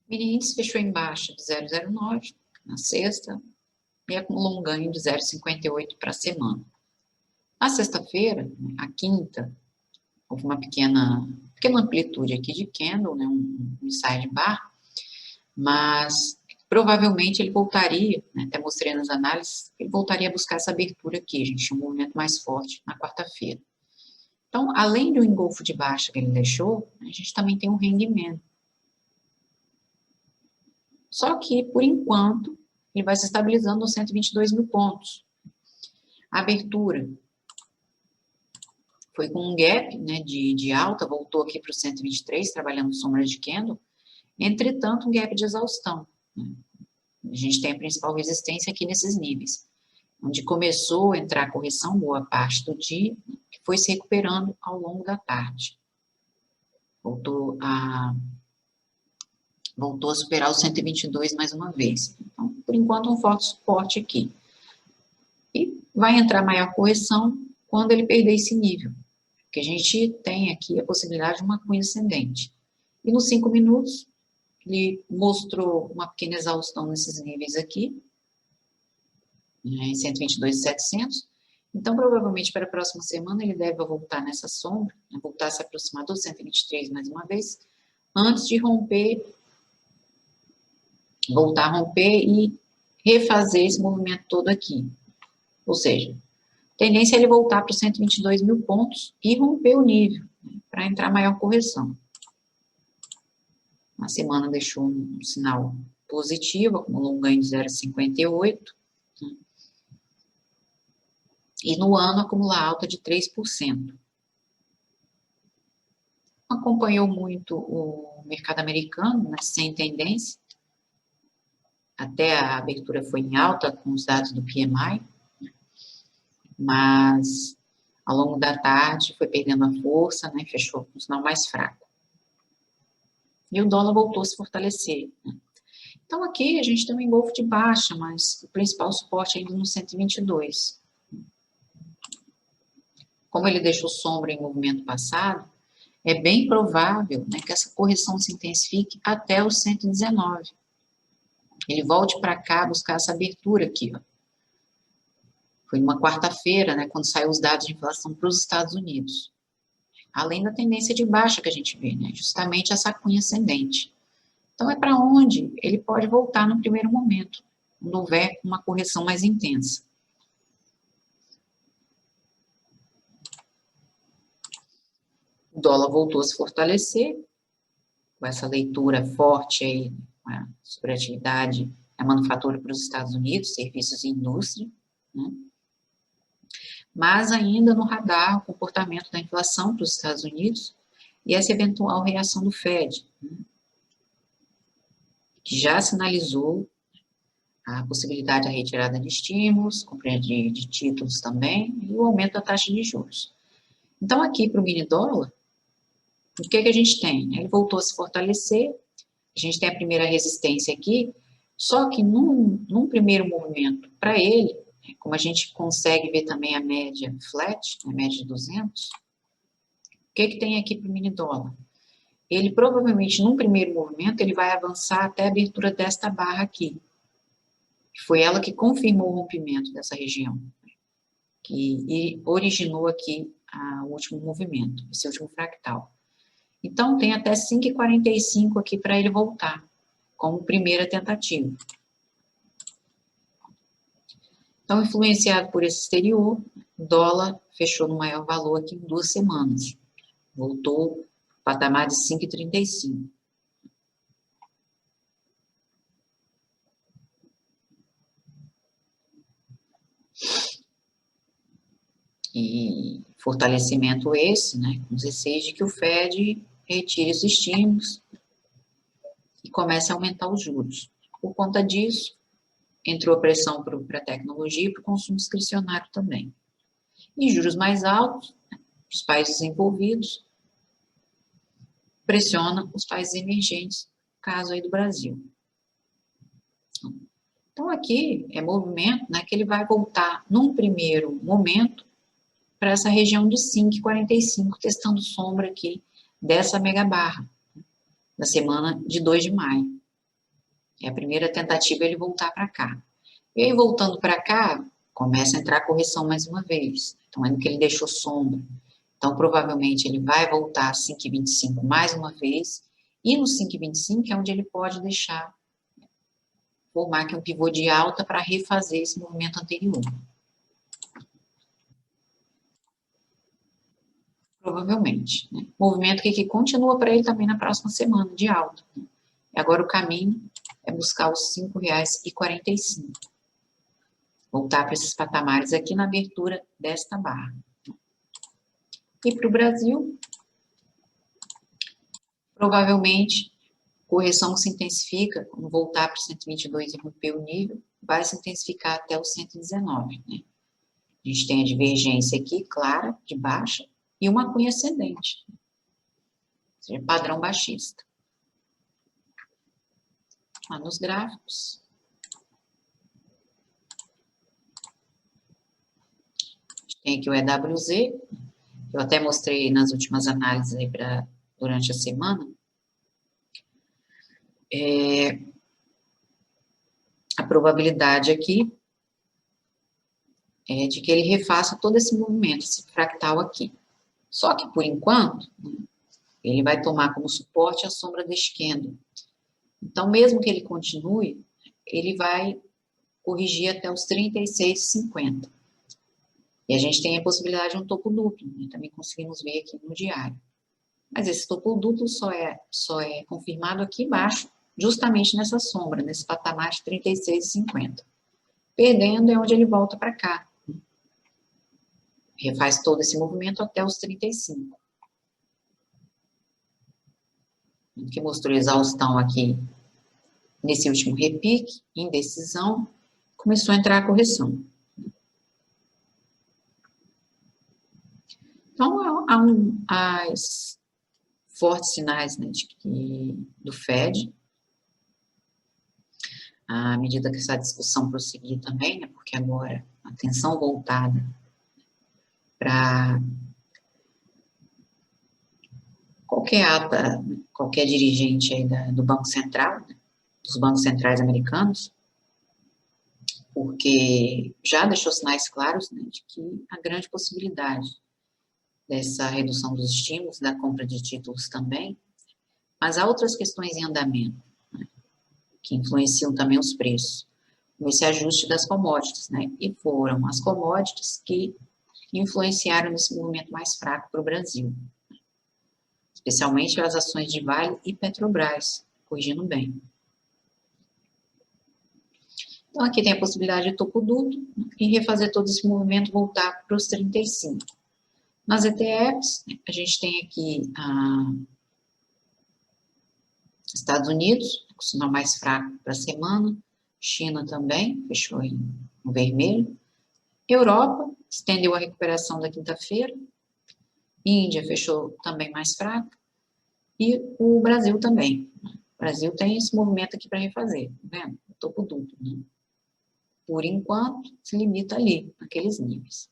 Mini índice fechou em baixa de 0,09 na sexta e acumulou um ganho de 0,58 para a semana. Na sexta-feira, a quinta, houve uma pequena amplitude aqui de candle, né, um side bar, mas provavelmente ele voltaria, né, até mostrei nas análises, ele voltaria a buscar essa abertura aqui, a gente tinha um movimento mais forte na quarta-feira. Então, além do engolfo de baixa que ele deixou, a gente também tem um rendimento. Só que, por enquanto, ele vai se estabilizando nos 122 mil pontos. A abertura foi com um gap, né, de alta, voltou aqui para o 123, trabalhando sombras de candle. Entretanto, um gap de exaustão. Né? A gente tem a principal resistência aqui nesses níveis, onde começou a entrar a correção boa parte do dia, que foi se recuperando ao longo da tarde. Voltou a superar os 122 mais uma vez. Então, por enquanto, um forte suporte aqui. E vai entrar maior correção quando ele perder esse nível, porque a gente tem aqui a possibilidade de uma cunha ascendente. E nos 5 minutos, ele mostrou uma pequena exaustão nesses níveis aqui, em 122.700. Então, provavelmente, para a próxima semana, ele deve voltar nessa sombra, né, voltar a se aproximar do 123 mais uma vez, antes de romper, voltar a romper e refazer esse movimento todo aqui. Ou seja, a tendência é ele voltar para os 122 mil pontos e romper o nível, né, para entrar maior correção. Na semana deixou um sinal positivo, acumulou um ganho de 0,58, né, e no ano acumula alta de 3%. Acompanhou muito o mercado americano, né, sem tendência, até a abertura foi em alta com os dados do PMI, mas ao longo da tarde foi perdendo a força, né, fechou com um sinal mais fraco. E o dólar voltou a se fortalecer, né. Então aqui a gente tem um engolfo de baixa, mas o principal suporte ainda no 122. Como ele deixou sombra em movimento passado, é bem provável, né, que essa correção se intensifique até os 119. Ele volte para cá buscar essa abertura aqui, ó. Foi numa quarta-feira, né, quando saiu os dados de inflação para os Estados Unidos. Além da tendência de baixa que a gente vê, né, justamente essa cunha ascendente. Então, é para onde ele pode voltar no primeiro momento, quando houver uma correção mais intensa. O dólar voltou a se fortalecer, com essa leitura forte aí, sobre a atividade da manufatura para os Estados Unidos, serviços e indústria, né? Mas ainda no radar o comportamento da inflação para os Estados Unidos e essa eventual reação do Fed, né, que já sinalizou a possibilidade da retirada de estímulos, compra de títulos também, e o aumento da taxa de juros. Então, aqui para o mini dólar, o que a gente tem? Ele voltou a se fortalecer, a gente tem a primeira resistência aqui, só que num primeiro movimento, para ele, como a gente consegue ver também a média flat, a média de 200, o que tem aqui para o mini dólar? Ele provavelmente, num primeiro movimento, ele vai avançar até a abertura desta barra aqui, que foi ela que confirmou o rompimento dessa região, que originou aqui o último movimento, esse último fractal. Então, tem até 5,45 aqui para ele voltar, como primeira tentativa. Então, influenciado por esse exterior, o dólar fechou no maior valor aqui em 2 semanas. Voltou ao patamar de 5,35. E fortalecimento esse, né, com os receios de que o Fed retire os estímulos e comece a aumentar os juros. Por conta disso, entrou a pressão para a tecnologia e para o consumo discricionário também. E juros mais altos, né, os países envolvidos, pressiona os países emergentes, caso aí do Brasil. Então, aqui é movimento, né, que ele vai voltar, num primeiro momento, para essa região de 5,45, testando sombra aqui dessa mega barra, da semana de 2 de maio. É a primeira tentativa ele voltar para cá. E aí, voltando para cá, começa a entrar a correção mais uma vez. Então, é no que ele deixou sombra. Então, provavelmente, ele vai voltar a 5,25 mais uma vez. E no 5,25 é onde ele pode deixar, formar aqui um pivô de alta para refazer esse movimento anterior. Provavelmente. Né? Movimento que continua para ele também na próxima semana, de alta. Né? E agora o caminho é buscar os R$ 5,45. Voltar para esses patamares aqui na abertura desta barra. E para o Brasil, provavelmente, correção se intensifica, quando voltar para o 122 e romper o nível, vai se intensificar até o 119, né? A gente tem a divergência aqui, clara, de baixa, e uma cunha ascendente, ou seja, padrão baixista. Lá nos gráficos. A gente tem aqui o EWZ, eu até mostrei nas últimas análises aí durante a semana. A probabilidade aqui é de que ele refaça todo esse movimento, esse fractal aqui. Só que, por enquanto, ele vai tomar como suporte a sombra da esquerda. Então, mesmo que ele continue, ele vai corrigir até os 36,50. E a gente tem a possibilidade de um topo duplo, né? Também conseguimos ver aqui no diário. Mas esse topo duplo só é confirmado aqui embaixo, justamente nessa sombra, nesse patamar de 36,50. Perdendo é onde ele volta para cá. Refaz todo esse movimento até os 35. Que mostrou exaustão aqui nesse último repique, indecisão, começou a entrar a correção. Então, há fortes sinais, né, do Fed, à medida que essa discussão prosseguir também, né, porque agora a atenção voltada para qualquer dirigente aí do Banco Central, né, dos bancos centrais americanos, porque já deixou sinais claros, né, de que há grande possibilidade dessa redução dos estímulos, da compra de títulos também, mas há outras questões em andamento, né, que influenciam também os preços, como esse ajuste das commodities, né, e foram as commodities que influenciaram nesse movimento mais fraco para o Brasil, especialmente as ações de Vale e Petrobras, corrigindo bem. Então, aqui tem a possibilidade de topo duplo, né, e refazer todo esse movimento, voltar para os 35. Nas ETFs, a gente tem aqui Estados Unidos, com sinal mais fraco para a semana, China também, fechou no vermelho, Europa, estendeu a recuperação da quinta-feira, Índia fechou também mais fraco, e o Brasil também. O Brasil tem esse movimento aqui para refazer, tá vendo? O topo duplo, né? Por enquanto, se limita ali, naqueles níveis.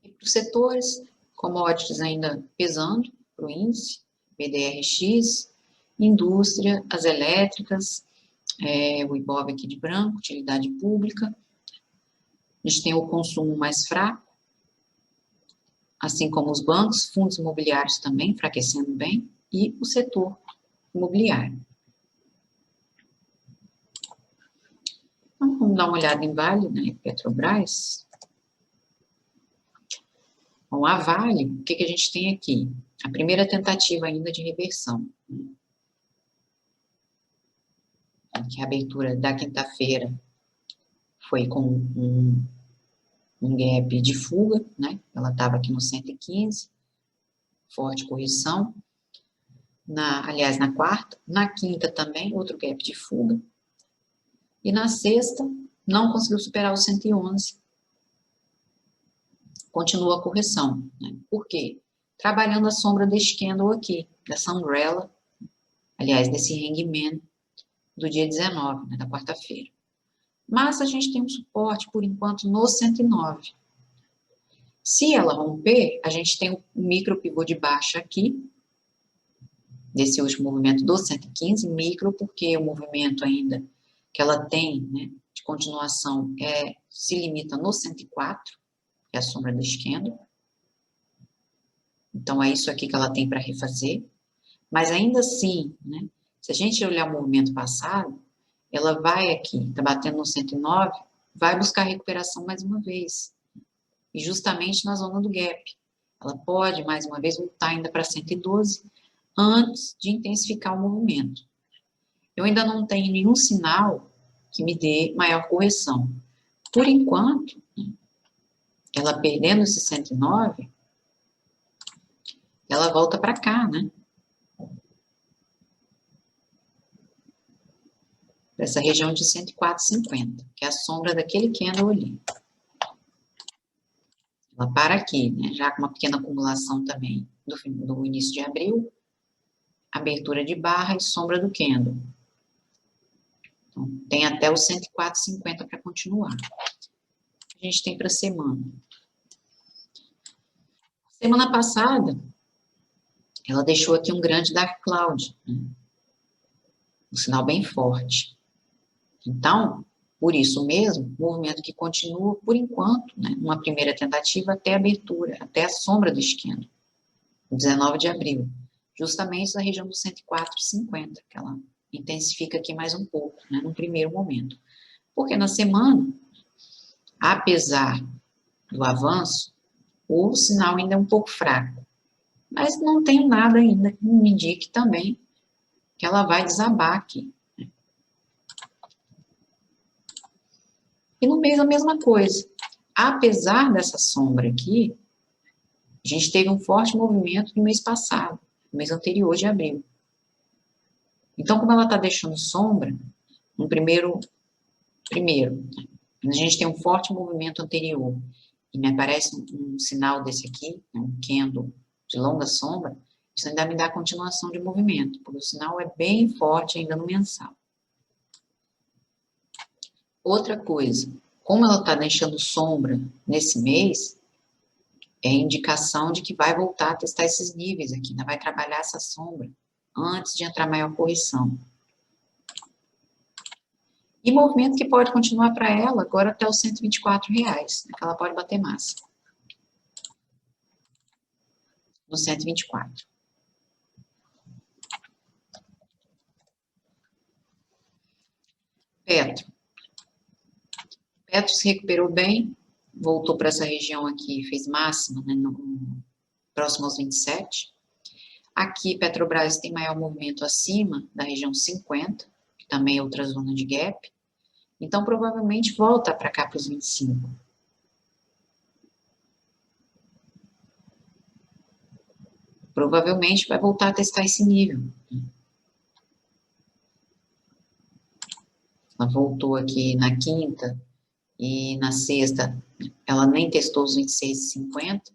E para os setores, commodities ainda pesando para o índice, BDRX, indústria, as elétricas, o IBOV aqui de branco, utilidade pública. A gente tem o consumo mais fraco, assim como os bancos, fundos imobiliários também, enfraquecendo bem, e o setor imobiliário. Então, vamos dar uma olhada em Vale, né, Petrobras. Bom, a Vale, o que a gente tem aqui? A primeira tentativa ainda de reversão. Que a abertura da quinta-feira foi com um gap de fuga, né? Ela estava aqui no 115, forte correção. Aliás, na quarta. Na quinta também, outro gap de fuga. E na sexta, não conseguiu superar o 111. Continua a correção, né? Por quê? Trabalhando a sombra desse candle aqui, dessa umbrella, aliás, desse hangman do dia 19, né, da quarta-feira. Mas a gente tem um suporte, por enquanto, no 109. Se ela romper, a gente tem um micro pivô de baixa aqui, desse último movimento do 115, micro, porque o movimento ainda que ela tem, né, de continuação, se limita no 104, que é a sombra do esquerdo. Então, é isso aqui que ela tem para refazer. Mas ainda assim, né, se a gente olhar o movimento passado, ela vai aqui, está batendo no 109, vai buscar recuperação mais uma vez. E justamente na zona do gap. Ela pode, mais uma vez, voltar ainda para 112, antes de intensificar o movimento. Eu ainda não tenho nenhum sinal que me dê maior correção. Por enquanto, ela perdendo esse 109, ela volta para cá, né? Essa região de 104,50, que é a sombra daquele candle ali. Ela para aqui, né? Já com uma pequena acumulação também do início de abril, abertura de barra e sombra do candle. Então, tem até o 104,50 para continuar. A gente tem para semana. Semana passada, ela deixou aqui um grande dark cloud, né? Um sinal bem forte. Então, por isso mesmo, movimento que continua, por enquanto, né, uma primeira tentativa até a abertura, até a sombra do esquerdo, 19 de abril, justamente na região dos 104,50, que ela intensifica aqui mais um pouco, né, no primeiro momento. Porque na semana, apesar do avanço, o sinal ainda é um pouco fraco, mas não tem nada ainda que me indique também que ela vai desabar aqui. E no mês a mesma coisa. Apesar dessa sombra aqui, a gente teve um forte movimento no mês passado, no mês anterior de abril. Então, como ela está deixando sombra, no primeiro, a gente tem um forte movimento anterior, e me aparece um sinal desse aqui, um candle de longa sombra, isso ainda me dá continuação de movimento, porque o sinal é bem forte ainda no mensal. Outra coisa, como ela está deixando sombra nesse mês, é indicação de que vai voltar a testar esses níveis aqui, ainda vai trabalhar essa sombra antes de entrar maior correção. E movimento que pode continuar para ela agora até os R$124, né, que ela pode bater máximo. No 124. Petro. Petro se recuperou bem, voltou para essa região aqui, fez máxima, né, próximo aos 27. Aqui, Petrobras tem maior movimento acima da região 50, que também é outra zona de gap. Então, provavelmente, volta para cá para os 25. Provavelmente vai voltar a testar esse nível. Ela voltou aqui na quinta e na sexta ela nem testou os 26,50.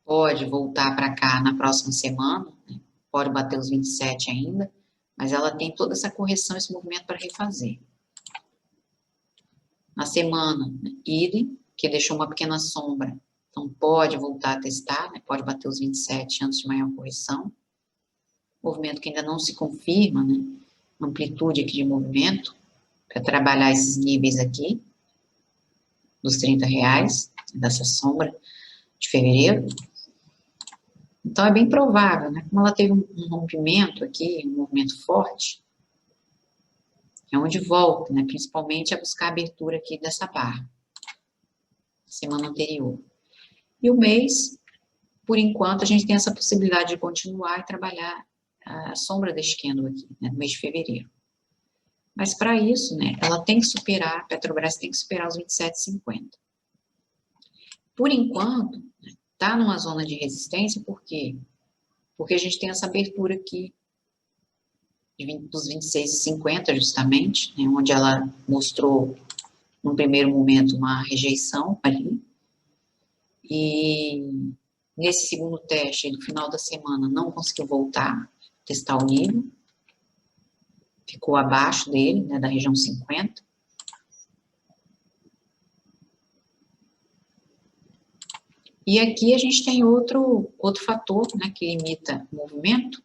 Pode voltar para cá na próxima semana, né? Pode bater os 27 ainda, mas ela tem toda essa correção, esse movimento para refazer. Na semana, né, idem, que deixou uma pequena sombra, então pode voltar a testar, né, pode bater os 27 antes de maior correção. Movimento que ainda não se confirma, né, amplitude aqui de movimento, para trabalhar esses níveis aqui, dos R$30, dessa sombra de fevereiro. Então, é bem provável, né, como ela teve um rompimento aqui, um movimento forte, é onde volta, né, principalmente a buscar a abertura aqui dessa barra, semana anterior. E o mês, por enquanto, a gente tem essa possibilidade de continuar e trabalhar a sombra desse candle aqui, né, no mês de fevereiro. Mas para isso, né, ela tem que superar, a Petrobras tem que superar os 27,50. Por enquanto, está numa zona de resistência, por quê? Porque a gente tem essa abertura aqui, dos 26,50 justamente, né, onde ela mostrou, no primeiro momento, uma rejeição ali, e nesse segundo teste, no final da semana, não conseguiu voltar a testar o nível, ficou abaixo dele, né, da região 50. E aqui a gente tem outro fator, né, que limita o movimento,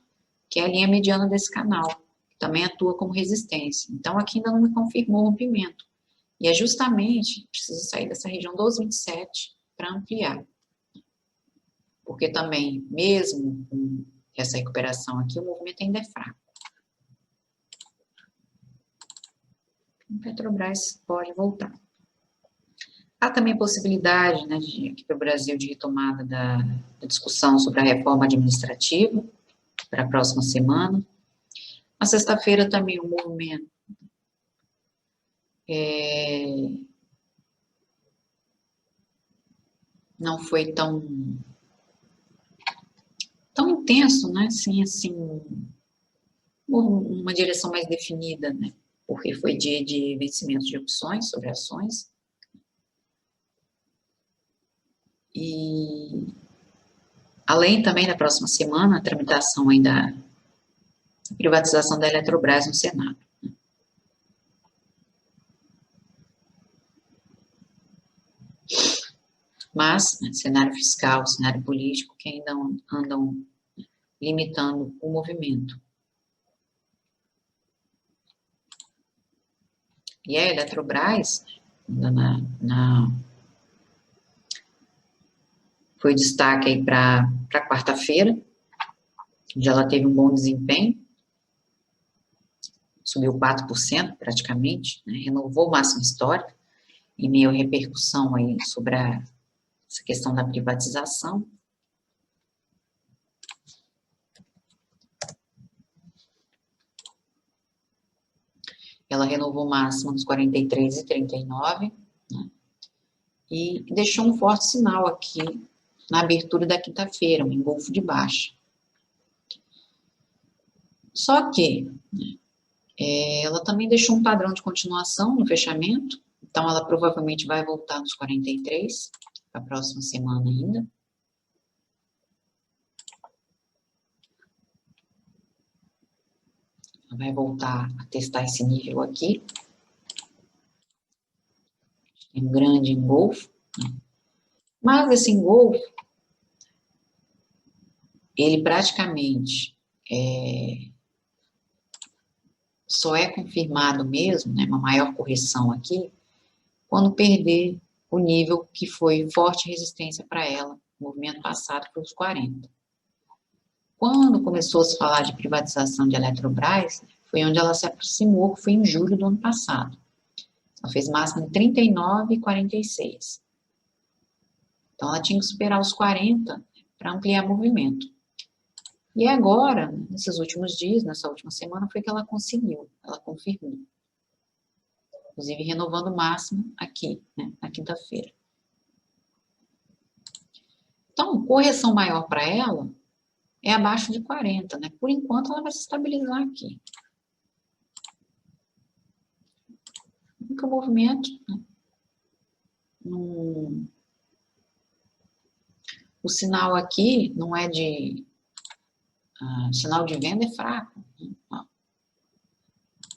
que é a linha mediana desse canal, que também atua como resistência. Então, aqui ainda não me confirmou o rompimento. E é justamente, preciso sair dessa região 12,27 para ampliar. Porque também, mesmo com essa recuperação aqui, o movimento ainda é fraco. O Petrobras pode voltar. Há também a possibilidade, né, aqui para o Brasil, de retomada da discussão sobre a reforma administrativa para a próxima semana. Na sexta-feira também o movimento não foi tão intenso, né, assim, uma direção mais definida, né, porque foi dia de vencimento de opções sobre ações. E, além também da próxima semana, a tramitação ainda da privatização da Eletrobras no Senado. Mas, né, cenário fiscal, cenário político, que ainda andam limitando o movimento. E a Eletrobras, foi destaque aí para quarta-feira, onde ela teve um bom desempenho, subiu 4% praticamente, né, renovou o máximo histórico, em meio à repercussão aí sobre essa questão da privatização. Ela renovou o máximo nos 43,39, né, e deixou um forte sinal aqui na abertura da quinta-feira, um engolfo de baixa. Só que, né, ela também deixou um padrão de continuação no fechamento, então ela provavelmente vai voltar nos 43, para a próxima semana ainda. Ela vai voltar a testar esse nível aqui. Tem um grande engolfo, né? Mas esse engolfo, ele praticamente só é confirmado mesmo, né, uma maior correção aqui, quando perder o nível que foi forte resistência para ela, no movimento passado foi os 40. Quando começou a se falar de privatização de Eletrobras, foi onde ela se aproximou, que foi em julho do ano passado. Ela fez máximo em 39,46. Então, ela tinha que superar os 40 para ampliar movimento. E agora, nesses últimos dias, nessa última semana, foi que ela conseguiu, ela confirmou. Inclusive, renovando o máximo aqui, né, na quinta-feira. Então, correção maior para ela é abaixo de 40, né? Por enquanto, ela vai se estabilizar aqui. O único movimento, né? O sinal aqui não é de... o sinal de venda é fraco. Né?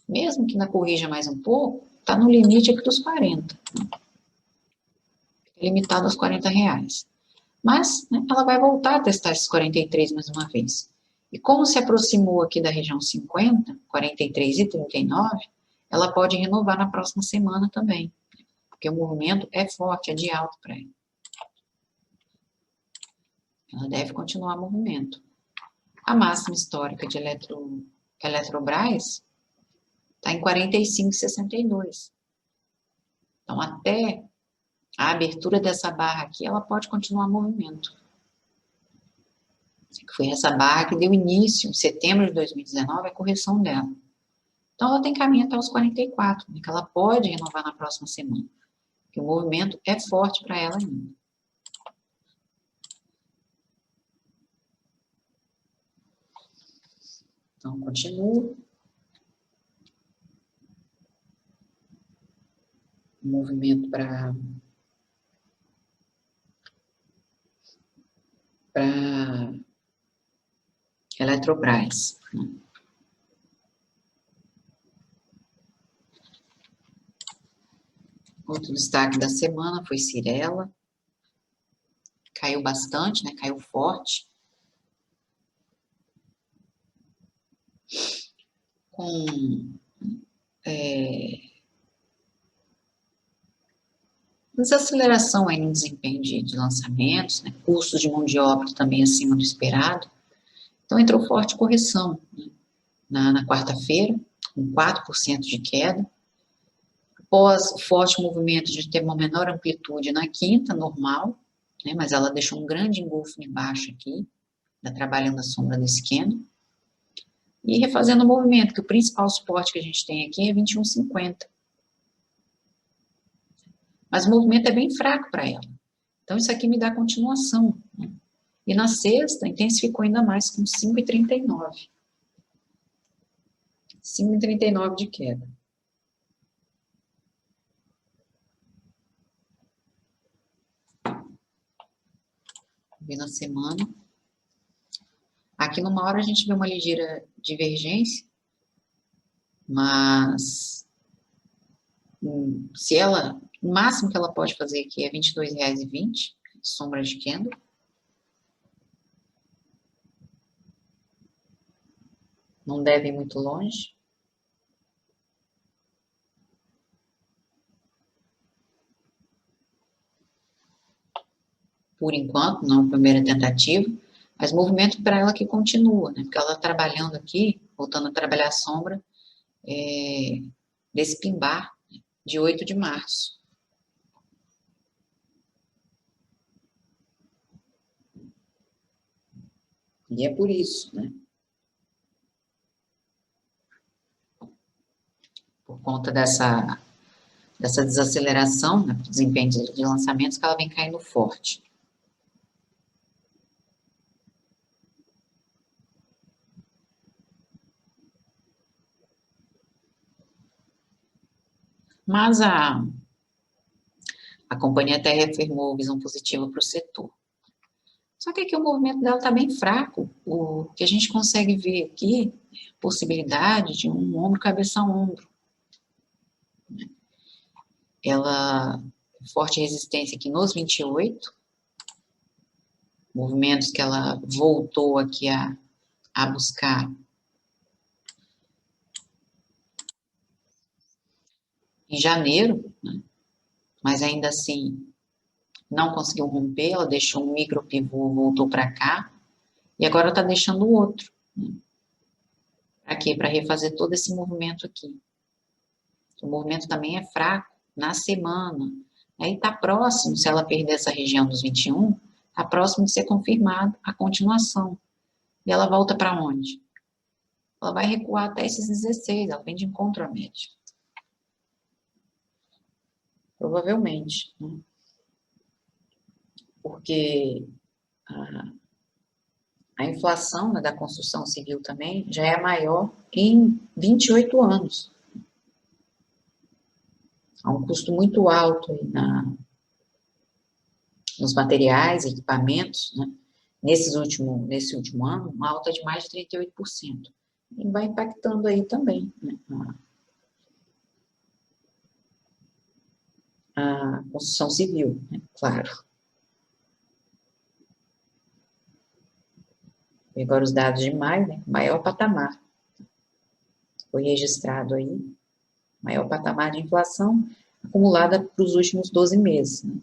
Mesmo que ainda corrija mais um pouco, está no limite aqui dos 40. Né? Limitado aos R$40. Mas, né, ela vai voltar a testar esses 43 mais uma vez. E como se aproximou aqui da região 50, 43,39, ela pode renovar na próxima semana também. Porque o movimento é forte, é de alta para ela. Ela deve continuar o movimento. A máxima histórica de Eletrobras está em 45,62. Então, até a abertura dessa barra aqui, ela pode continuar o movimento. Foi essa barra que deu início, em setembro de 2019, a correção dela. Então, ela tem caminho até os 44, né, que ela pode renovar na próxima semana. Porque o movimento é forte para ela ainda. Então, continuo. O movimento para Eletrobras. Né? Outro destaque da semana foi Cyrela. caiu bastante, né? Caiu forte. Com desaceleração aí no desempenho de lançamentos, né? Custos de mão de obra também acima do esperado. Então, entrou forte correção, né? na quarta-feira, com 4% de queda. Após o forte movimento de ter uma menor amplitude na quinta, normal, né? Mas ela deixou um grande engolfo de baixo aqui, está trabalhando a sombra desse candle. E refazendo o movimento, que o principal suporte que a gente tem aqui é 21,50. Mas o movimento é bem fraco para ela. Então, isso aqui me dá continuação, né? E na sexta, intensificou ainda mais, com 5,39. 5,39 de queda. Ver na semana. Aqui numa hora a gente vê uma ligeira divergência, mas se ela, o máximo que ela pode fazer aqui é R$ 22,20, sombra de candle. Não deve ir muito longe. Por enquanto, não é a primeira tentativa, mas movimento para ela que continua, né? Porque ela trabalhando aqui, voltando a trabalhar a sombra, desse pimbar de 8 de março. E é por isso, né? Por conta dessa desaceleração, né, desempenho de lançamentos, que ela vem caindo forte. Mas a companhia até reafirmou visão positiva para o setor. Só que aqui o movimento dela está bem fraco. O que a gente consegue ver aqui é a possibilidade de um ombro, cabeça a ombro. Ela forte resistência aqui nos 28. Movimentos que ela voltou aqui a buscar em janeiro, né? Mas ainda assim não conseguiu romper, ela deixou um micro pivô, voltou para cá, e agora está deixando o outro. Né? Para quê? Para refazer todo esse movimento aqui. O movimento também é fraco na semana. Aí está próximo, se ela perder essa região dos 21, está próximo de ser confirmado a continuação. E ela volta para onde? Ela vai recuar até esses 16, ela vem de encontro à média. Provavelmente, né? Porque a inflação, né, da construção civil também já é maior em 28 anos. Há um custo muito alto aí nos materiais, equipamentos, né? Nesse último ano, uma alta de mais de 38%. E vai impactando aí também, né, a construção civil, né, claro. E agora os dados de maio, né, maior patamar. Foi registrado aí, maior patamar de inflação acumulada para os últimos 12 meses, né?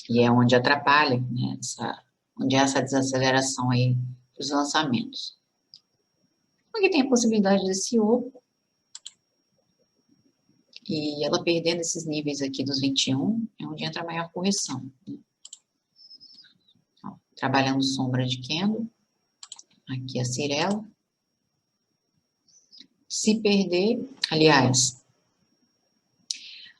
E é onde atrapalha, né, onde é essa desaceleração aí dos lançamentos. Aqui tem a possibilidade desse oco, e ela perdendo esses níveis aqui dos 21, é onde entra a maior correção. Né? Ó, trabalhando sombra de candle, aqui a Cirela. Se perder, aliás,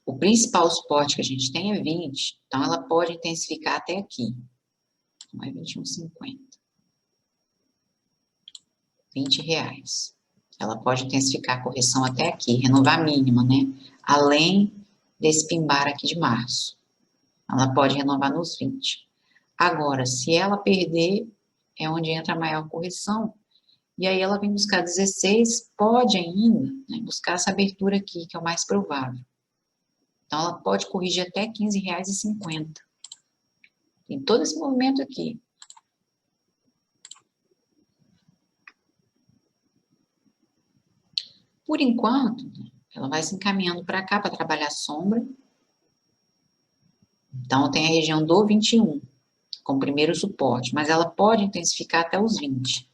o principal suporte que a gente tem é 20, então ela pode intensificar até aqui. Então é 21,50. R$20. Ela pode intensificar a correção até aqui, renovar a mínima, né? Além desse pimbar aqui de março. Ela pode renovar nos 20. Agora, se ela perder, é onde entra a maior correção. E aí ela vem buscar 16, pode ainda, né, buscar essa abertura aqui, que é o mais provável. Então, ela pode corrigir até R$ 15,50. Tem todo esse movimento aqui. Por enquanto, ela vai se encaminhando para cá para trabalhar a sombra. Então, tem a região do 21, como primeiro suporte, mas ela pode intensificar até os 20.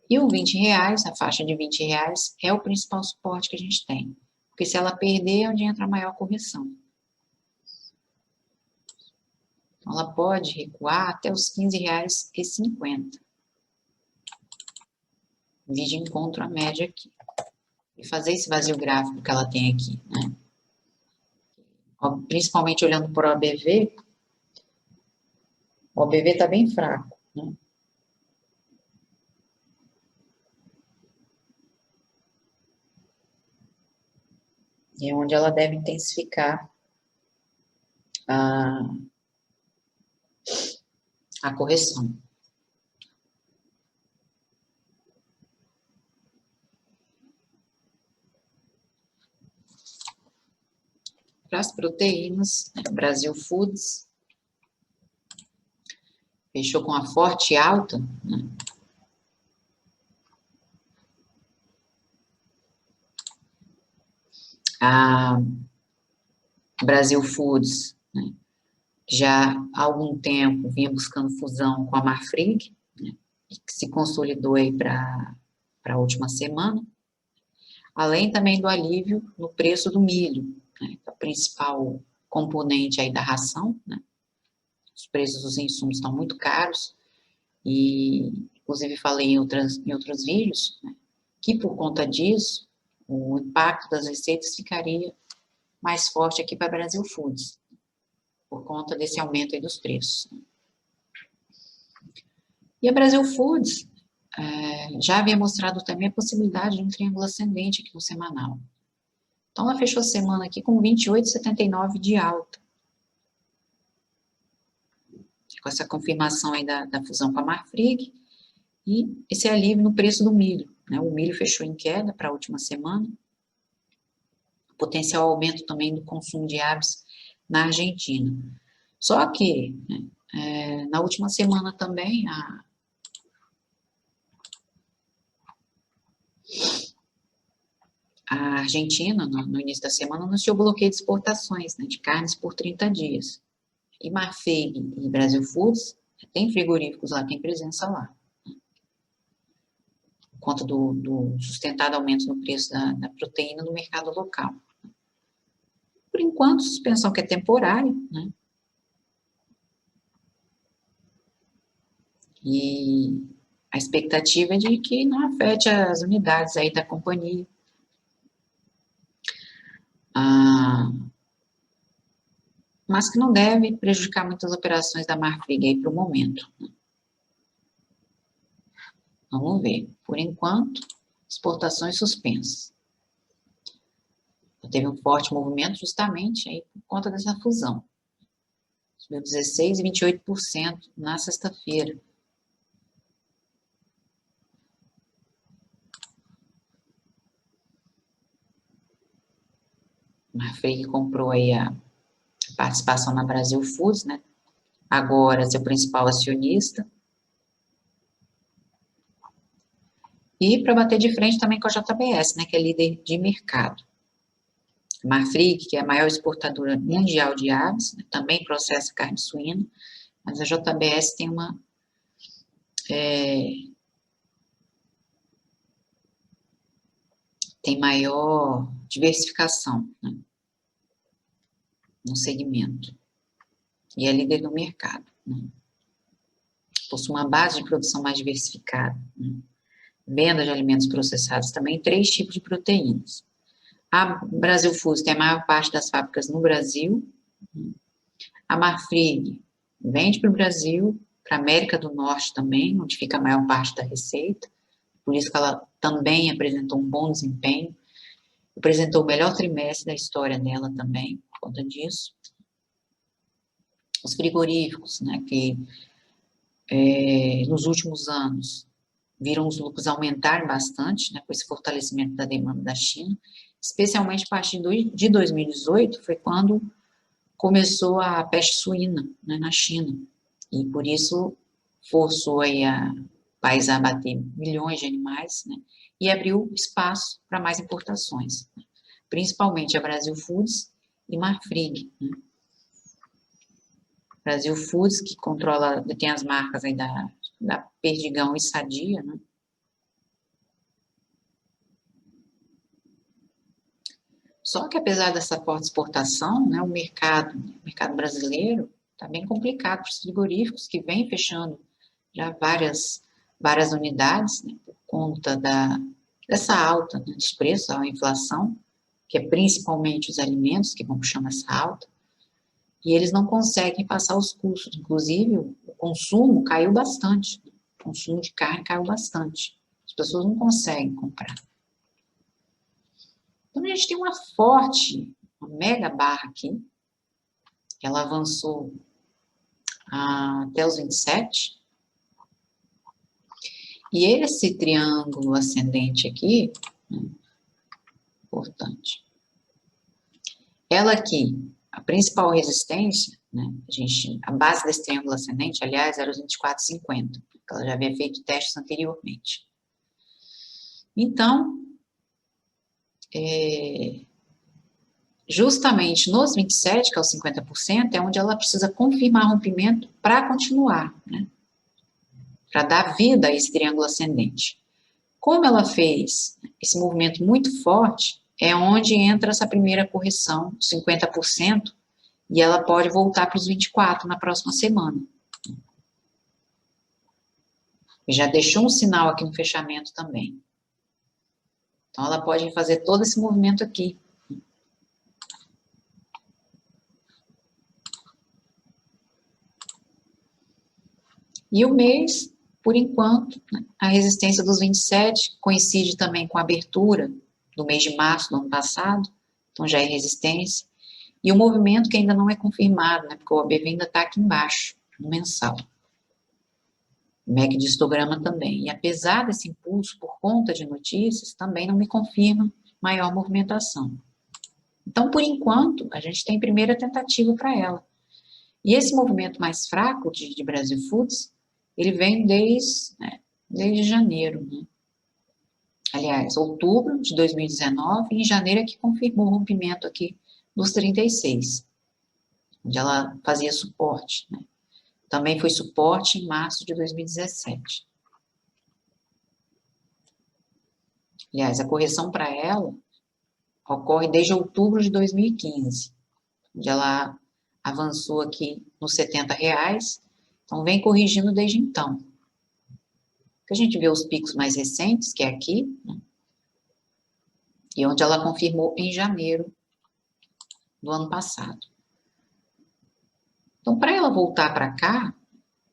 E o R$ 20, a faixa de R$ 20, é o principal suporte que a gente tem. Porque se ela perder, é onde entra a maior correção. Então, ela pode recuar até os R$ 15,50. Vir de encontro à média aqui. E fazer esse vazio gráfico que ela tem aqui, né? Principalmente olhando para o OBV, o OBV está bem fraco, né? E é onde ela deve intensificar a correção. Para as proteínas, Brasil Foods fechou com a forte alta, né? A Brasil Foods, né, já há algum tempo vinha buscando fusão com a Marfrig, né, que se consolidou aí para a última semana, além também do alívio no preço do milho, né, que é o principal componente aí da ração, né. Os preços dos insumos estão muito caros, e inclusive falei em outros vídeos, né, que por conta disso, o impacto das receitas ficaria mais forte aqui para Brasil Foods, por conta desse aumento aí dos preços. E a Brasil Foods já havia mostrado também a possibilidade de um triângulo ascendente aqui no semanal. Então, ela fechou a semana aqui com 28,79 de alta. Com essa confirmação aí da fusão com a Marfrig e esse alívio no preço do milho, né? O milho fechou em queda para a última semana. Potencial aumento também do consumo de aves na Argentina. Só que, né, na última semana também, a Argentina, no início da semana, anunciou bloqueio de exportações, né, de carnes por 30 dias. E Marfrig e Brasil Foods, tem frigoríficos lá, tem presença lá. Por conta do sustentado aumento no preço da proteína no mercado local. Por enquanto, suspensão que é temporária, né? E a expectativa é de que não afete as unidades aí da companhia. Mas que não deve prejudicar muitas operações da Marfrig aí para o momento. Né? Vamos ver. Por enquanto, exportações suspensas. Teve um forte movimento justamente aí por conta dessa fusão. Subiu 16% e 28% na sexta-feira. Marfrig comprou aí a participação na Brasil Foods, né? Agora, seu principal acionista. E para bater de frente também com a JBS, né? Que é líder de mercado. A Marfrig, que é a maior exportadora mundial de aves, né, também processa carne suína, mas a JBS tem tem maior diversificação, né, no segmento. E é líder do mercado. Né. Possui uma base de produção mais diversificada. Né. Venda de alimentos processados também, 3 tipos de proteínas. A Brasil Foods tem a maior parte das fábricas no Brasil. A Marfrig vende para o Brasil, para a América do Norte também, onde fica a maior parte da receita. Por isso que ela também apresentou um bom desempenho. Apresentou o melhor trimestre da história dela também, por conta disso. Os frigoríficos, né, que nos últimos anos viram os lucros aumentarem bastante, né, com esse fortalecimento da demanda da China, especialmente a partir de 2018, foi quando começou a peste suína, né, na China, e por isso forçou aí o país a abater milhões de animais, né, e abriu espaço para mais importações, né, principalmente a Brasil Foods e Marfrig, né. Brasil Foods, que controla, tem as marcas aí da Perdigão e Sadia, né. Só que apesar dessa forte exportação, né, o mercado brasileiro está bem complicado para os frigoríficos, que vem fechando já várias unidades, né, por conta dessa alta, né, dos preços, a inflação, que é principalmente os alimentos que vão puxando essa alta, e eles não conseguem passar os custos. Inclusive, o consumo caiu bastante, o consumo de carne caiu bastante. As pessoas não conseguem comprar. Então, a gente tem uma mega barra aqui, que ela avançou até os 27, e esse triângulo ascendente aqui, né, importante, ela aqui, a principal resistência, né, a base desse triângulo ascendente, aliás, era os 24,50, ela já havia feito testes anteriormente. Então, justamente nos 27, que é os 50%, é onde ela precisa confirmar rompimento para continuar, né, para dar vida a esse triângulo ascendente. Como ela fez esse movimento muito forte, é onde entra essa primeira correção, 50%, e ela pode voltar para os 24 na próxima semana. E já deixou um sinal aqui no fechamento também. Então, ela pode fazer todo esse movimento aqui. E o mês, por enquanto, a resistência dos 27 coincide também com a abertura do mês de março do ano passado, então já é resistência. E o movimento que ainda não é confirmado, né, porque o ABV ainda está aqui embaixo, no mensal. O MACD histograma também. E apesar desse impulso por conta de notícias, também não me confirma maior movimentação. Então, por enquanto, a gente tem primeira tentativa para ela. E esse movimento mais fraco de Brasil Foods, ele vem desde janeiro, né? Aliás, outubro de 2019, e em janeiro é que confirmou o rompimento aqui dos 36, onde ela fazia suporte, né? Também foi suporte em março de 2017. Aliás, a correção para ela ocorre desde outubro de 2015, onde ela avançou aqui nos R$70, então vem corrigindo desde então. A gente vê os picos mais recentes, que é aqui, né, e onde ela confirmou em janeiro do ano passado. Então, para ela voltar para cá,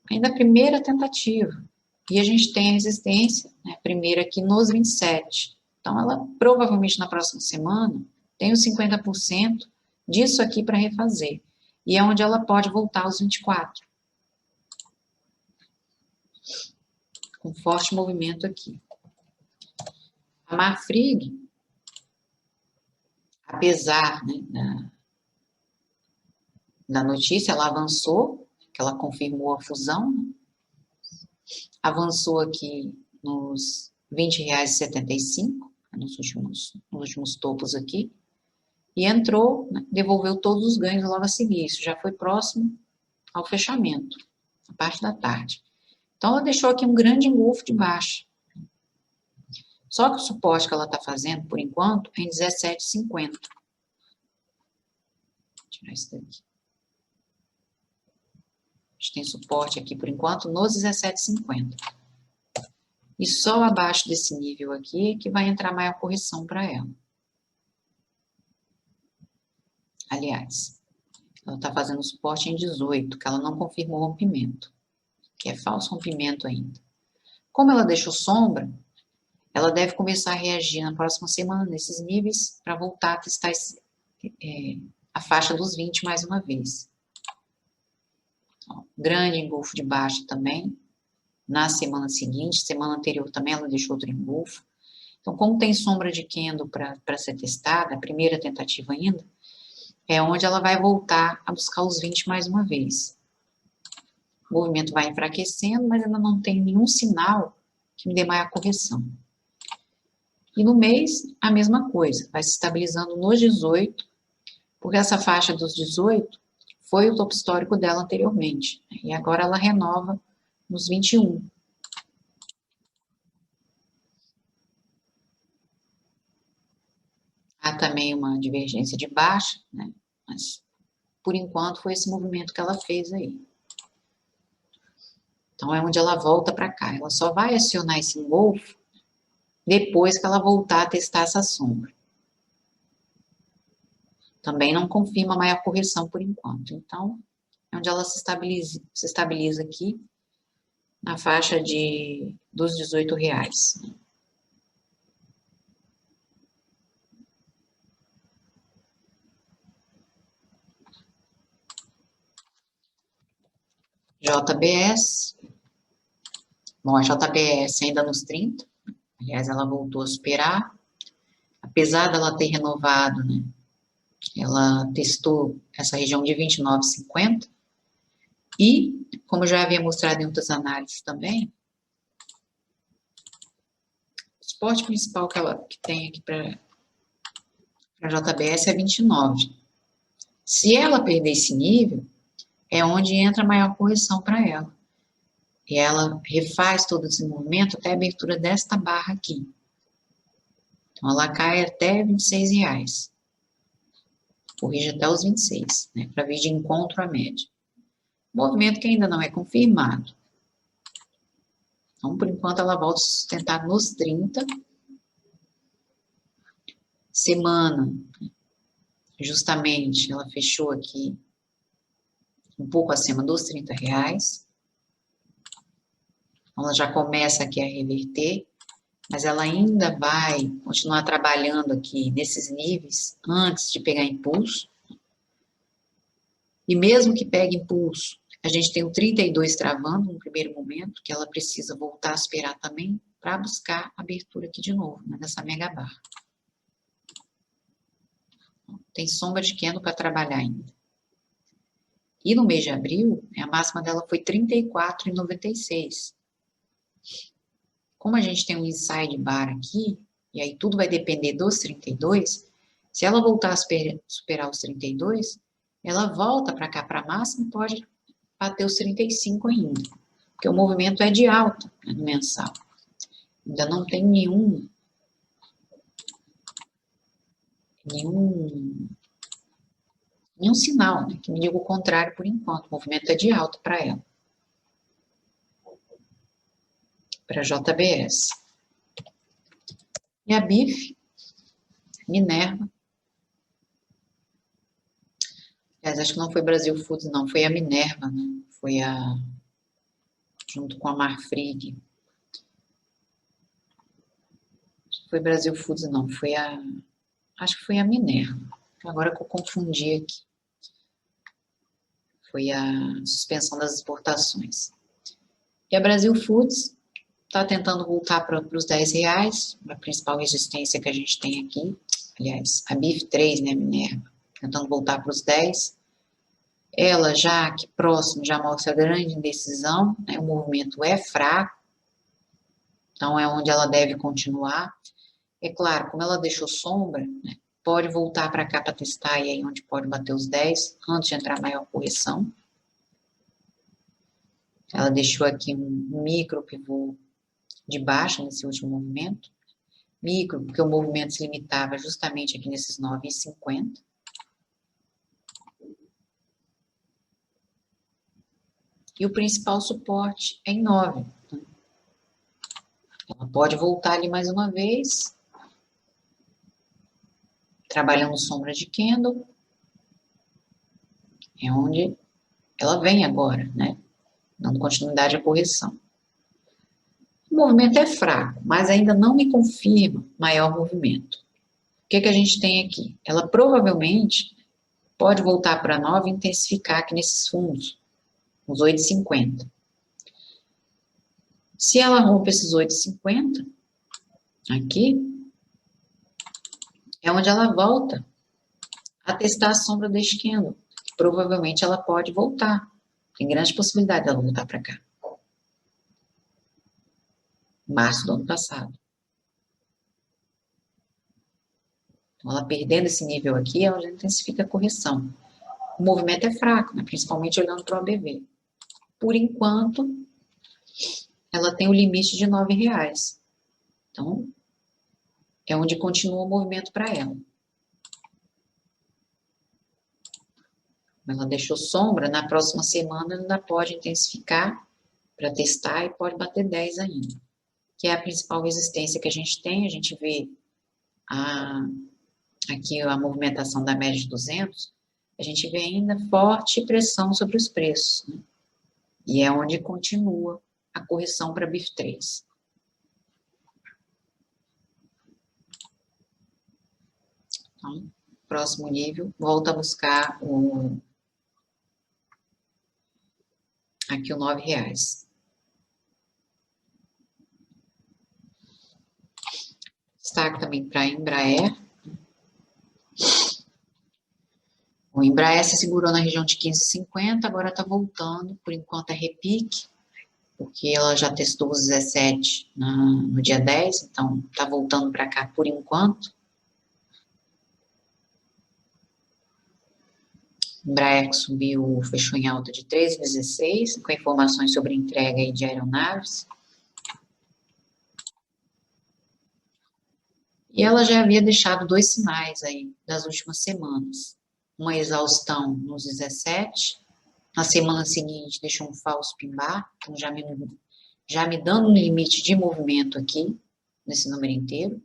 ainda é a primeira tentativa, e a gente tem a resistência, né, primeiro aqui nos 27. Então, ela provavelmente na próxima semana tem os 50% disso aqui para refazer, e é onde ela pode voltar aos 24. Com forte movimento aqui. A Marfrig, apesar, né, da notícia, ela avançou, que ela confirmou a fusão, né, avançou aqui nos R$20,75, nos últimos topos aqui, e entrou, né, devolveu todos os ganhos logo a seguir. Isso já foi próximo ao fechamento, na parte da tarde. Então, ela deixou aqui um grande engolfo de baixa. Só que o suporte que ela está fazendo, por enquanto, é em 17,50. Vou tirar isso daqui. A gente tem suporte aqui, por enquanto, nos 17,50. E só abaixo desse nível aqui que vai entrar maior correção para ela. Aliás, ela está fazendo suporte em 18, que ela não confirmou o rompimento, que é falso rompimento ainda. Como ela deixou sombra, ela deve começar a reagir na próxima semana nesses níveis para voltar a testar a faixa dos 20 mais uma vez. Ó, grande engolfo de baixa também. na semana seguinte, semana anterior também ela deixou outro engolfo. Então, como tem sombra de candle para ser testada, a primeira tentativa ainda, é onde ela vai voltar a buscar os 20 mais uma vez. O movimento vai enfraquecendo, mas ainda não tem nenhum sinal que me dê maior correção. E no mês, a mesma coisa, vai se estabilizando nos 18, porque essa faixa dos 18 foi o topo histórico dela anteriormente, e agora ela renova nos 21. Há também uma divergência de baixa, né? Mas por enquanto foi esse movimento que ela fez aí. Então é onde ela volta para cá. Ela só vai acionar esse engolfo depois que ela voltar a testar essa sombra. Também não confirma maior correção por enquanto. Então, é onde ela se estabiliza aqui na faixa dos R$18. JBS. Bom, a JBS ainda nos 30. Aliás, ela voltou a superar. Apesar dela ter renovado, né? Ela testou essa região de 29,50. E, como eu já havia mostrado em outras análises também, o suporte principal que tem aqui para a JBS é 29. Se ela perder esse nível, é onde entra a maior correção para ela. E ela refaz todo esse movimento até a abertura desta barra aqui. Então, ela cai até R$26. Corrige até os 26, né, para vir de encontro à média. Movimento que ainda não é confirmado. Então, por enquanto, ela volta a sustentar nos 30. Semana, justamente, ela fechou aqui um pouco acima dos R$30. Então, ela já começa aqui a reverter, mas ela ainda vai continuar trabalhando aqui nesses níveis antes de pegar impulso. E mesmo que pegue impulso, a gente tem o 32 travando no primeiro momento, que ela precisa voltar a superar também para buscar abertura aqui de novo, né, nessa mega barra. Tem sombra de candle para trabalhar ainda. E no mês de abril, a máxima dela foi 34,96. Como a gente tem um inside bar aqui, e aí tudo vai depender dos 32, se ela voltar a superar os 32, ela volta para cá para a máxima e pode bater os 35 ainda. Porque o movimento é de alta, né, no mensal. Ainda não tem nenhum sinal, né, que me diga o contrário por enquanto. O movimento é de alta para ela. Para JBS. E a BIF, Minerva. Aliás, acho que não foi Brasil Foods, não. Foi a Minerva, né? Foi junto com a Marfrig. Foi Brasil Foods, não. Acho que foi a Minerva. Agora que eu confundi aqui. Foi a suspensão das exportações. E a Brasil Foods está tentando voltar para os R$10, a principal resistência que a gente tem aqui. Aliás, a BIF 3, né, Minerva, tentando voltar para os 10. Ela já aqui próximo já mostra grande indecisão, né, o movimento é fraco, então é onde ela deve continuar. É claro, como ela deixou sombra, né, pode voltar para cá para testar e aí onde pode bater os 10, antes de entrar maior correção. Ela deixou aqui um micro pivô de baixa nesse último movimento. Micro, porque o movimento se limitava justamente aqui nesses 9,50. E o principal suporte é em 9. Ela pode voltar ali mais uma vez, trabalhando sombra de candle. É onde ela vem agora, né? Dando continuidade à correção. O movimento é fraco, mas ainda não me confirma maior movimento. O que a gente tem aqui? Ela provavelmente pode voltar para 9 e intensificar aqui nesses fundos, uns 8,50. Se ela rompe esses 8,50, aqui, é onde ela volta a testar a sombra da candle. Provavelmente ela pode voltar. Tem grande possibilidade dela voltar para cá. Março do ano passado. Então, ela perdendo esse nível aqui, ela já intensifica a correção. O movimento é fraco, né? Principalmente olhando para o ABV. Por enquanto, ela tem o limite de R$9. Então, é onde continua o movimento para ela. Ela deixou sombra, na próxima semana ainda pode intensificar para testar e pode bater 10 ainda. Que é a principal resistência que a gente tem. A gente vê aqui a movimentação da média de 200, a gente vê ainda forte pressão sobre os preços, né? E é onde continua a correção para BIF3. Então, próximo nível, volta a buscar aqui o R$9. Destaque também para a Embraer. O Embraer se segurou na região de 15,50, agora está voltando, por enquanto é repique, porque ela já testou os 17 no dia 10, então está voltando para cá por enquanto. Embraer subiu, fechou em alta de 13,16, com informações sobre entrega aí de aeronaves. E ela já havia deixado 2 sinais aí das últimas semanas. Uma exaustão nos 17, na semana seguinte deixou um falso pin-bar, então já me dando um limite de movimento aqui, nesse número inteiro.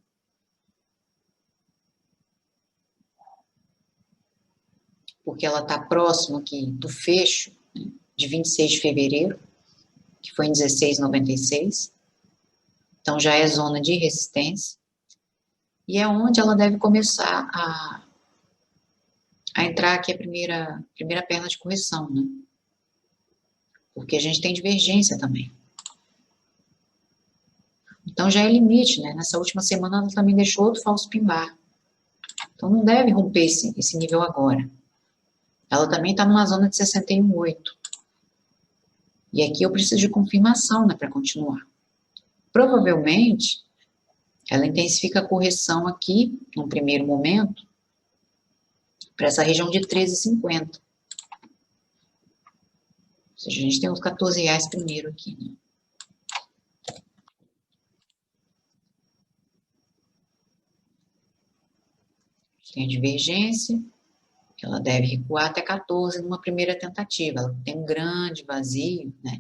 Porque ela está próximo aqui do fecho, né, de 26 de fevereiro, que foi em 16,96. Então já é zona de resistência. E é onde ela deve começar a entrar aqui a primeira perna de correção, né? Porque a gente tem divergência também. Então já é limite, né? Nessa última semana ela também deixou outro falso pin-bar. Então não deve romper esse nível agora. Ela também está numa zona de 61,8. E aqui eu preciso de confirmação, né, para continuar. Provavelmente, ela intensifica a correção aqui, num primeiro momento, para essa região de 13,50. Ou seja, a gente tem uns R$14 primeiro aqui, né? Tem a divergência, ela deve recuar até 14 numa primeira tentativa. Ela tem um grande vazio, né?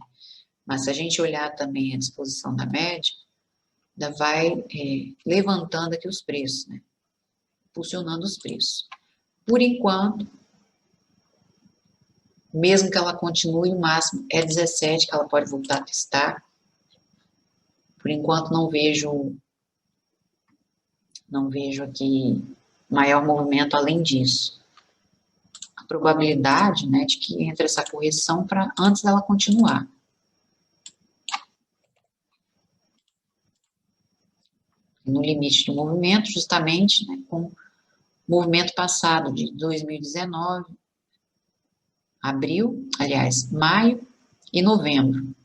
Mas se a gente olhar também a disposição da média, ainda vai levantando aqui os preços, né? Impulsionando os preços. Por enquanto, mesmo que ela continue, o máximo é 17, que ela pode voltar a testar. Por enquanto, não vejo aqui maior movimento além disso. A probabilidade, né, de que entre essa correção para antes dela continuar. No limite de movimento, justamente, né, com o movimento passado de 2019, maio e novembro.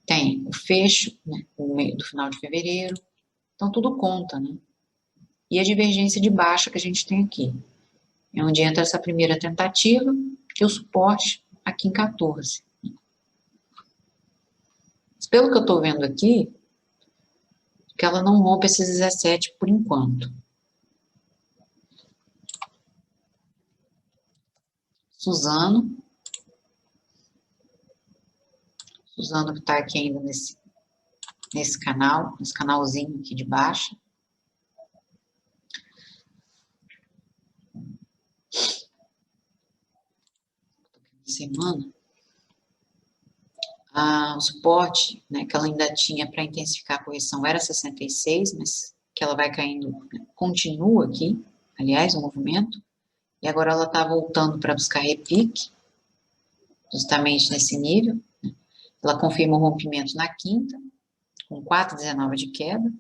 Tem o fecho, né, no meio do final de fevereiro, então tudo conta, né? E a divergência de baixa que a gente tem aqui. É onde entra essa primeira tentativa e o suporte aqui em 14. Mas pelo que eu estou vendo aqui, que ela não rompe esses 17 por enquanto. Suzano que está aqui ainda nesse canalzinho aqui de baixa. Semana. O suporte, né, que ela ainda tinha para intensificar a correção era 66, mas que ela vai caindo, né, continua aqui, aliás, o movimento, e agora ela está voltando para buscar repique, justamente nesse nível, né, Ela confirma o rompimento na quinta, com 4,19 de queda.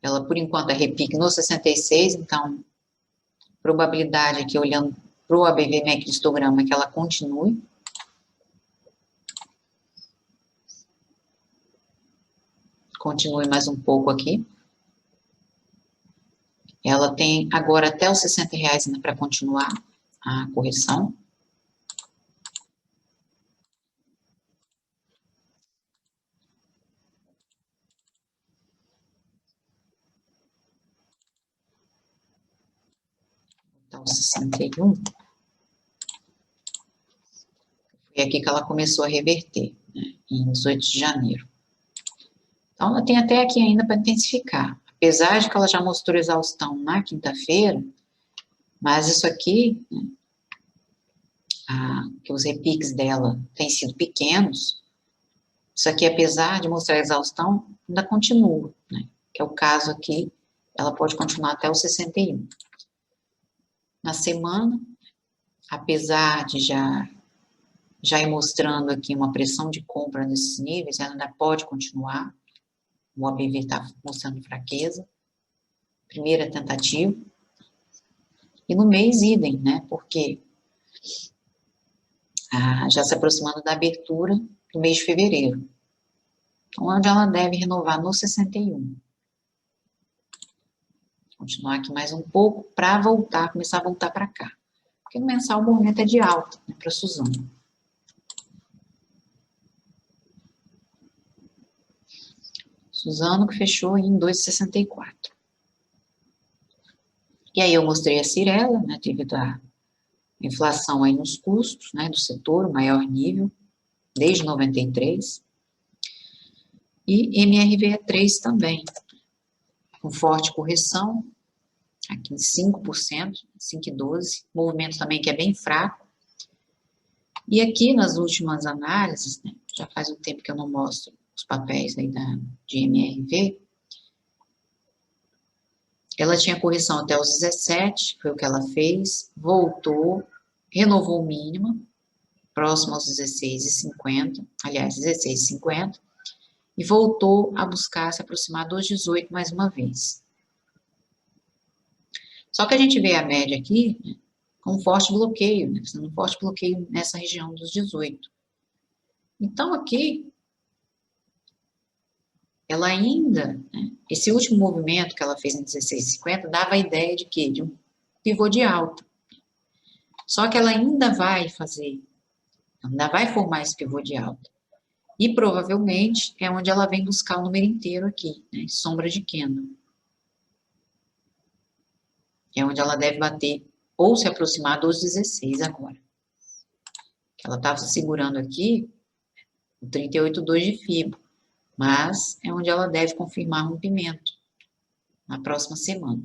Ela, por enquanto, é repique no 66, então, probabilidade aqui, olhando para o ABV-MEC de histograma, é que ela continue. Continue mais um pouco aqui. Ela tem agora até os R$60 ainda para continuar a correção. Então, 61. Foi aqui que ela começou a reverter, né, em 18 de janeiro. Então, ela tem até aqui ainda para intensificar. Apesar de que ela já mostrou exaustão na quinta-feira, mas isso aqui, né, que os repiques dela têm sido pequenos, isso aqui, apesar de mostrar exaustão, ainda continua, né, que é o caso aqui, ela pode continuar até o 61. Na semana, apesar de já ir mostrando aqui uma pressão de compra nesses níveis, ela ainda pode continuar, o ABV está mostrando fraqueza, primeira tentativa, e no mês idem, né, porque já se aproximando da abertura do mês de fevereiro, onde ela deve renovar no 61. Continuar aqui mais um pouco para voltar, começar a voltar para cá. Porque no mensal o movimento é de alta, né, para Suzano. Suzano que fechou em 2,64. E aí eu mostrei a Cyrela, né, devido à inflação aí nos custos, né, do setor, o maior nível, desde 93. E MRV3 também, com forte correção, aqui em 5%, 5,12%, movimento também que é bem fraco. E aqui nas últimas análises, né, já faz um tempo que eu não mostro os papéis aí de MRV, ela tinha correção até os 17, foi o que ela fez, voltou, renovou o mínimo, próximo aos 16,50, aliás, 16,50, e voltou a buscar se aproximar dos 18 mais uma vez. Só que a gente vê a média aqui, né, com um forte bloqueio, né, um forte bloqueio nessa região dos 18. Então, aqui, ela ainda, né, esse último movimento que ela fez em 16,50 dava a ideia de quê? De um pivô de alta. Só que ela ainda vai formar esse pivô de alta. E provavelmente é onde ela vem buscar o número inteiro aqui, né, sombra de candle. É onde ela deve bater ou se aproximar dos 16 agora. Ela estava se segurando aqui, o 38,2 de FIBO, mas é onde ela deve confirmar rompimento na próxima semana.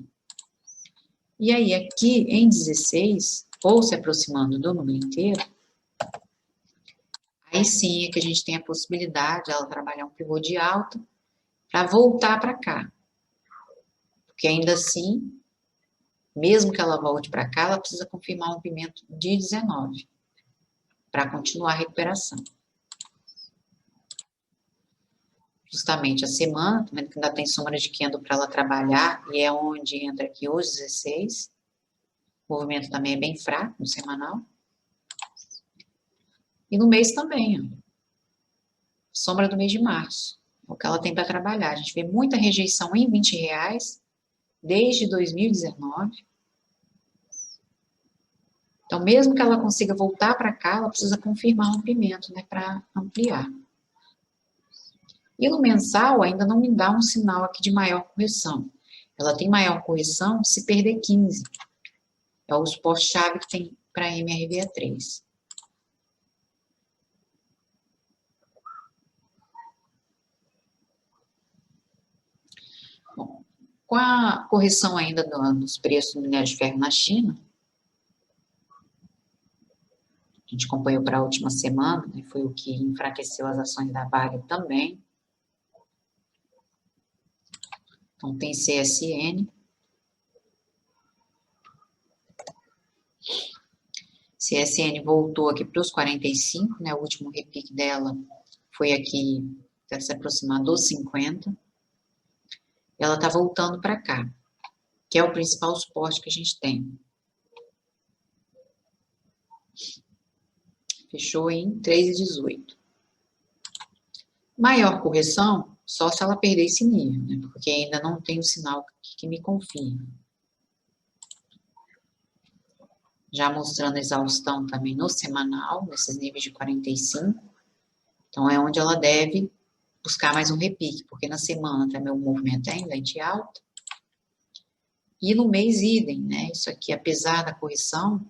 E aí, aqui em 16, ou se aproximando do número inteiro, aí sim é que a gente tem a possibilidade de ela trabalhar um pivô de alta para voltar para cá. Porque ainda assim, mesmo que ela volte para cá, ela precisa confirmar um rompimento de 19 para continuar a recuperação. Justamente a semana, tá vendo que ainda tem sombra de candle para ela trabalhar, e é onde entra aqui os 16. O movimento também é bem fraco no semanal. E no mês também, ó. Sombra do mês de março, o que ela tem para trabalhar. A gente vê muita rejeição em R$20 desde 2019. Então, mesmo que ela consiga voltar para cá, ela precisa confirmar o rompimento, né, para ampliar. E no mensal ainda não me dá um sinal aqui de maior correção. Ela tem maior correção se perder 15. É o suporte-chave que tem para MRV3. Bom, com a correção ainda dos preços do minério de ferro na China, a gente acompanhou para a última semana, né, foi o que enfraqueceu as ações da Vale também. Então, tem CSN. CSN voltou aqui para os 45, né? O último repique dela foi aqui, para se aproximar dos 50. Ela está voltando para cá, que é o principal suporte que a gente tem. Fechou em 3,18. Maior correção, só se ela perder esse nível, né? Porque ainda não tem o sinal que me confirma. Já mostrando a exaustão também no semanal, nesses níveis de 45. Então, é onde ela deve buscar mais um repique, porque na semana também o movimento ainda é de alta. E no mês, idem, né? Isso aqui, apesar da correção,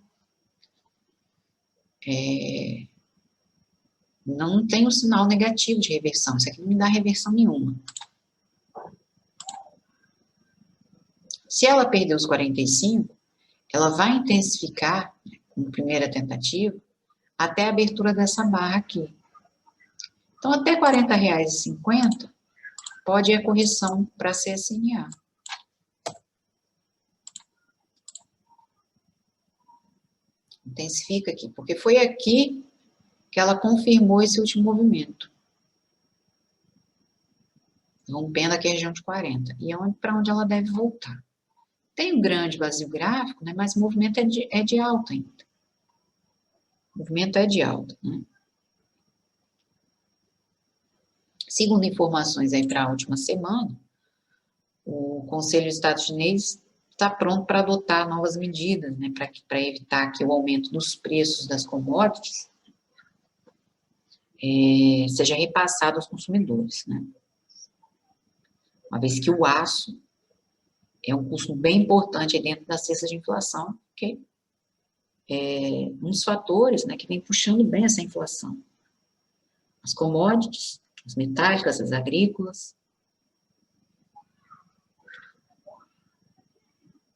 não tem um sinal negativo de reversão. Isso aqui não me dá reversão nenhuma. Se ela perder os 45, ela vai intensificar, como primeira tentativa, até a abertura dessa barra aqui. Então, até R$ 40,50 pode ir a correção para a CSNA. Intensifica aqui, porque foi aqui que ela confirmou esse último movimento. Rompendo aqui a região de 40. E é para onde ela deve voltar. Tem um grande vazio gráfico, né, mas o movimento é de alta ainda. O movimento é de alta, né? Segundo informações aí para a última semana, o Conselho de Estado chinês está pronto para adotar novas medidas, né, para evitar que o aumento dos preços das commodities seja repassado aos consumidores, né? Uma vez que o aço é um custo bem importante dentro da cesta de inflação, porque é um dos fatores, né, que vem puxando bem essa inflação. As commodities, as metálicas, as agrícolas.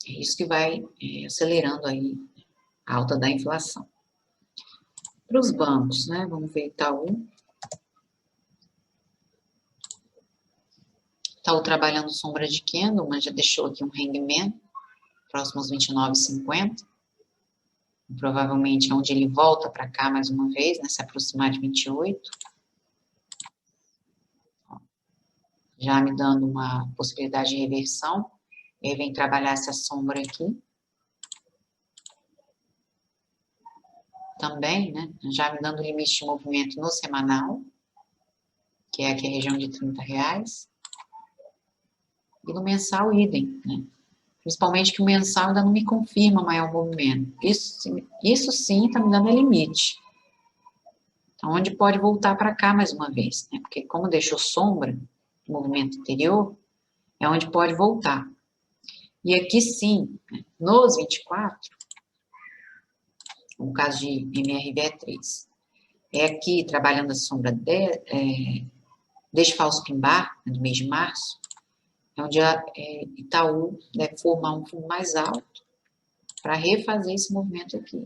É isso que vai acelerando aí a alta da inflação. Para os bancos, né, vamos ver Itaú. Itaú trabalhando sombra de candle, mas já deixou aqui um hangman, próximo aos 29,50. Provavelmente é onde ele volta para cá mais uma vez, né, se aproximar de 28. Já me dando uma possibilidade de reversão. Ele vem trabalhar essa sombra aqui. Também, né, já me dando limite de movimento no semanal, que é aqui a região de R$30. E no mensal, idem, né? Principalmente que o mensal ainda não me confirma maior movimento. Isso sim está me dando limite. Então, onde pode voltar para cá mais uma vez, né? Porque como deixou sombra no movimento anterior, é onde pode voltar. E aqui sim, né, nos 24, no caso de MRV3, é aqui trabalhando a sombra deste falso pin-bar, né, do mês de março, é onde a Itaú deve formar um fundo mais alto para refazer esse movimento aqui.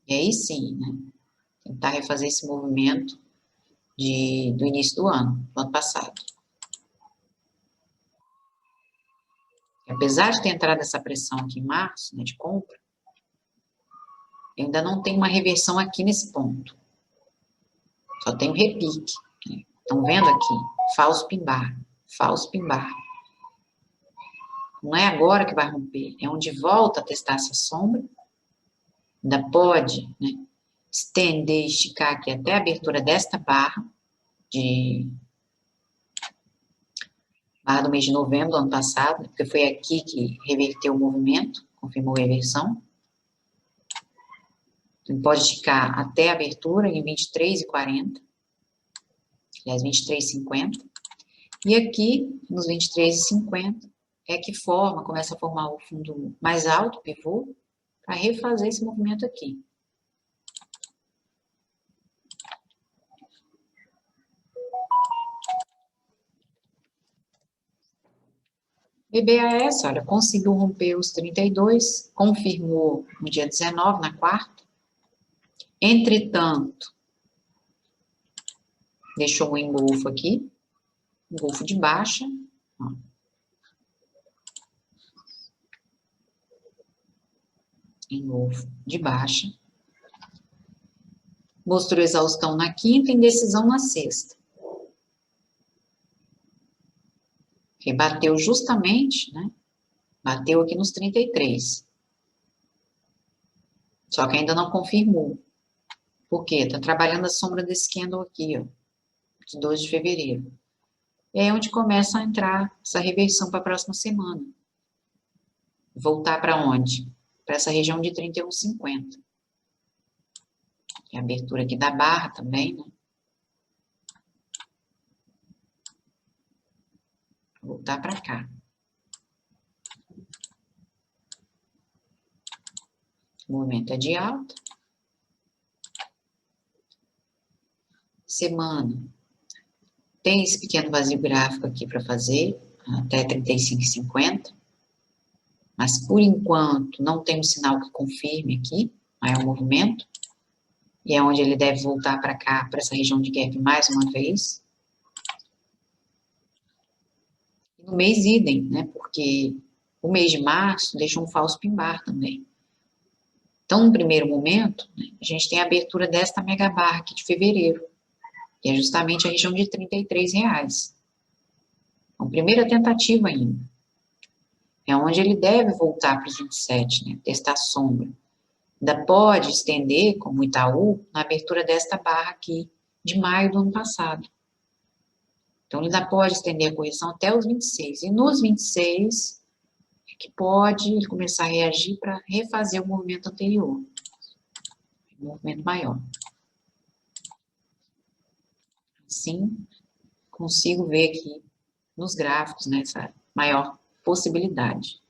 E aí sim, né, tentar refazer esse movimento do início do ano passado. E apesar de ter entrado essa pressão aqui em março, né, de compra, eu ainda não tenho uma reversão aqui nesse ponto. Só tenho repique. Né? Estão vendo aqui? Falso pin-bar. Falso pin-bar. Não é agora que vai romper. É onde volta a testar essa sombra. Ainda pode, né, estender, esticar aqui até a abertura desta barra do mês de novembro do ano passado, porque foi aqui que reverteu o movimento, confirmou a reversão. Então, pode esticar até a abertura em 23,40, aliás, 23,50. E aqui, nos 23,50, é que começa a formar o fundo mais alto, pivô, para refazer esse movimento aqui. BBAS, olha, conseguiu romper os 32, confirmou no dia 19, na quarta. Entretanto, deixou um engolfo aqui, engolfo de baixa. Ó. em novo de baixa. Mostrou exaustão na quinta, indecisão na sexta. Que bateu justamente, né? Bateu aqui nos 33. Só que ainda não confirmou. Por quê? Está trabalhando a sombra desse candle aqui, ó, de 2 de fevereiro. E aí é onde começa a entrar essa reversão para a próxima semana. Voltar para onde? Para essa região de 31,50. É a abertura aqui da barra também, né? Voltar para cá. O movimento é de alta. Semana. Tem esse pequeno vazio gráfico aqui para fazer, até 35,50. Mas, por enquanto, não tem um sinal que confirme aqui, maior movimento. E é onde ele deve voltar para cá, para essa região de gap mais uma vez. No mês idem, né? Porque o mês de março deixa um falso pin bar também. Então, no primeiro momento, né, a gente tem a abertura desta mega barra aqui de fevereiro, que é justamente a região de R$33. Então, primeira tentativa ainda. É onde ele deve voltar para os 27, né? Testar a sombra. Ainda pode estender, como o Itaú, na abertura desta barra aqui, de maio do ano passado. Então, ele ainda pode estender a correção até os 26. E nos 26, é que pode ele começar a reagir para refazer o movimento anterior. Um movimento maior. Assim, consigo ver aqui nos gráficos, né, essa maior possibilidade.